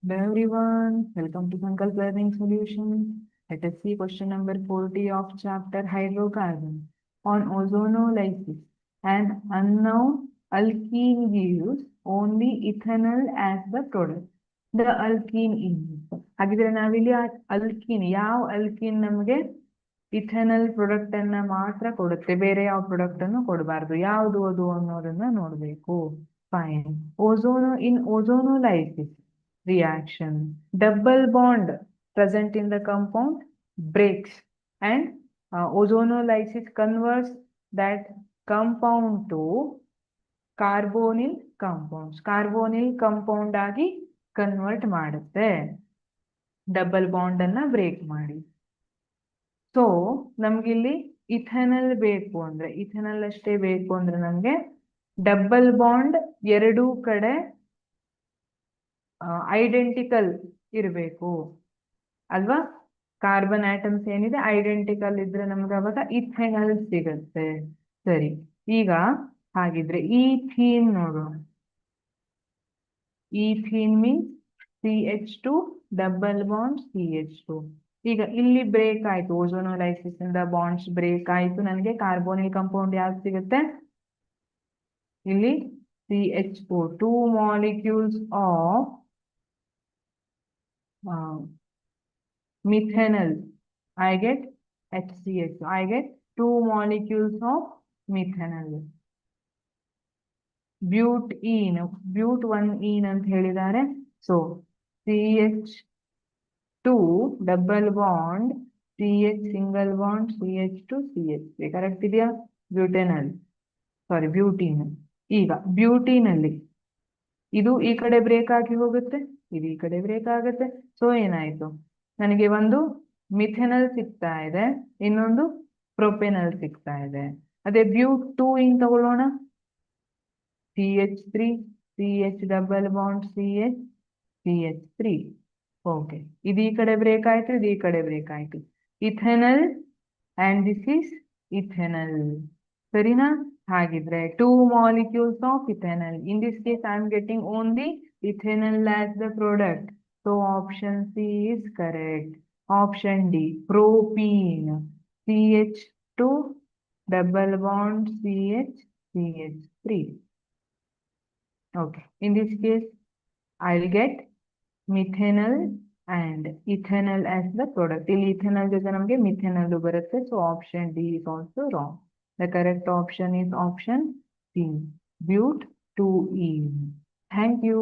Hello everyone, welcome to Sankalp Learning Solutions. Let us see question number 40 of chapter Hydrocarbon on ozonolysis. An unknown alkene gives only ethanol as the product. The alkene is. ಹಾಗಿದ್ರೆ ನಾವಿಲ್ಲಿ alkene ಯಾವ alkene ನಮಗೆ ಇಥೆನಲ್ product ಅನ್ನ ಮಾತ್ರ ಕೊಡುತ್ತೆ, ಬೇರೆ ಯಾವ product ಅನ್ನು ಕೊಡಬಾರ್ದು. ಯಾವುದು ಅದು ಅನ್ನೋದನ್ನ ನೋಡ್ಬೇಕು. Fine. ಓಝೋನೋಲೈಸಿಸ್ reaction. Double bond present in the compound breaks and ozonolysis converts that compound to carbonyl compounds. Carbonyl compound ಆಗಿ ಕನ್ವರ್ಟ್ ಮಾಡುತ್ತೆ ಡಬಲ್ ಬಾಂಡ್ ಅನ್ನ ಬ್ರೇಕ್ ಮಾಡಿ. ಸೊ ನಮ್ಗಿಲ್ಲಿ ಇಥೆನಲ್ ಬೇಕು ಅಂದ್ರೆ, ಇಥೆನಲ್ ಅಷ್ಟೇ ಬೇಕು ಅಂದ್ರೆ ನಮ್ಗೆ ಡಬಲ್ ಬಾಂಡ್ ಎರಡೂ ಕಡೆ ಐಡೆಂಟಿಕಲ್ ಇರಬೇಕು ಅಲ್ವಾ. ಕಾರ್ಬನ್ ಆಟಮ್ಸ್ ಏನಿದೆ ಐಡೆಂಟಿಕಲ್ ಇದ್ರೆ ನಮ್ಗೆ ಅವಾಗ ಇಥೆನಲ್ ಸಿಗತ್ತೆ. ಸರಿ, ಈಗ ಹಾಗಿದ್ರೆ ಈಥೀನ್ ನೋಡೋಣ. Ethene means CH2 double bond CH2. ಈಗ ಇಲ್ಲಿ ಬ್ರೇಕ್ ಆಯ್ತು, ಓಝೋನೋಲೈಸಿಸ್ ಇಂದ ಬಾಂಡ್ಸ್ ಬ್ರೇಕ್ ಆಯ್ತು. ನನಗೆ ಕಾರ್ಬೋನಿಲ್ ಕಂಪೌಂಡ್ ಯಾವ್ದು ಸಿಗುತ್ತೆ? ಇಲ್ಲಿ CH4, 2 molecules of methanol. I get HCH. I get 2 molecules of methanol. ಬ್ಯೂಟೀನ್, ಬ್ಯೂಟ್ 1 ಅಂತ ಹೇಳಿದ್ದಾರೆ. So CH2 double bond CH single bond CH2 CH3 correct ಇದೆಯಾ? ಬ್ಯೂಟೆನಲ್, ಸಾರಿ ಬ್ಯೂಟೀನ್. ಈಗ ಬ್ಯೂಟೀನ್ ಅಲ್ಲಿ ಇದು ಈ ಕಡೆ ಬ್ರೇಕ್ ಆಗಿ ಹೋಗುತ್ತೆ, ಇದು ಈ ಕಡೆ ಬ್ರೇಕ್ ಆಗುತ್ತೆ. ಸೊ ಏನಾಯ್ತು, ನನಗೆ ಒಂದು ಮಿಥೆನಲ್ ಸಿಗ್ತಾ ಇದೆ, ಇನ್ನೊಂದು ಪ್ರೊಪೆನಲ್ ಸಿಗ್ತಾ ಇದೆ. ಅದೇ ಬ್ಯೂಟ್ 2 ಹಿಂಗ್ ತಗೊಳ್ಳೋಣ. CH3 CH double bond CH CH3. Okay, ಇದು ಈ ಕಡೆ ಬ್ರೇಕ್ ಆಯ್ತು, ಇದು ಈ ಕಡೆ ಬ್ರೇಕ್ ಆಯ್ತು. ಇಥೆನಲ್ ಅಂಡ್ ದಿಸ್ ಇಸ್ ಇಥೆನಲ್. ಸರಿನಾ? ಹಾಗಿದ್ರೆ 2 molecules of ethanol. In this case, I am getting only ethanol as the product. So option C is correct. Option D, propene. CH2 double bond CH CH3. Okay. In this case, I will get methanol and ethanol as the product. ಇಲ್ಲಿ ethanol ಜೊತೆ ನಮಗೆ methanol ಬರುತ್ತೆ. So option D is also wrong. The correct option is option C, but 2E. Thank you.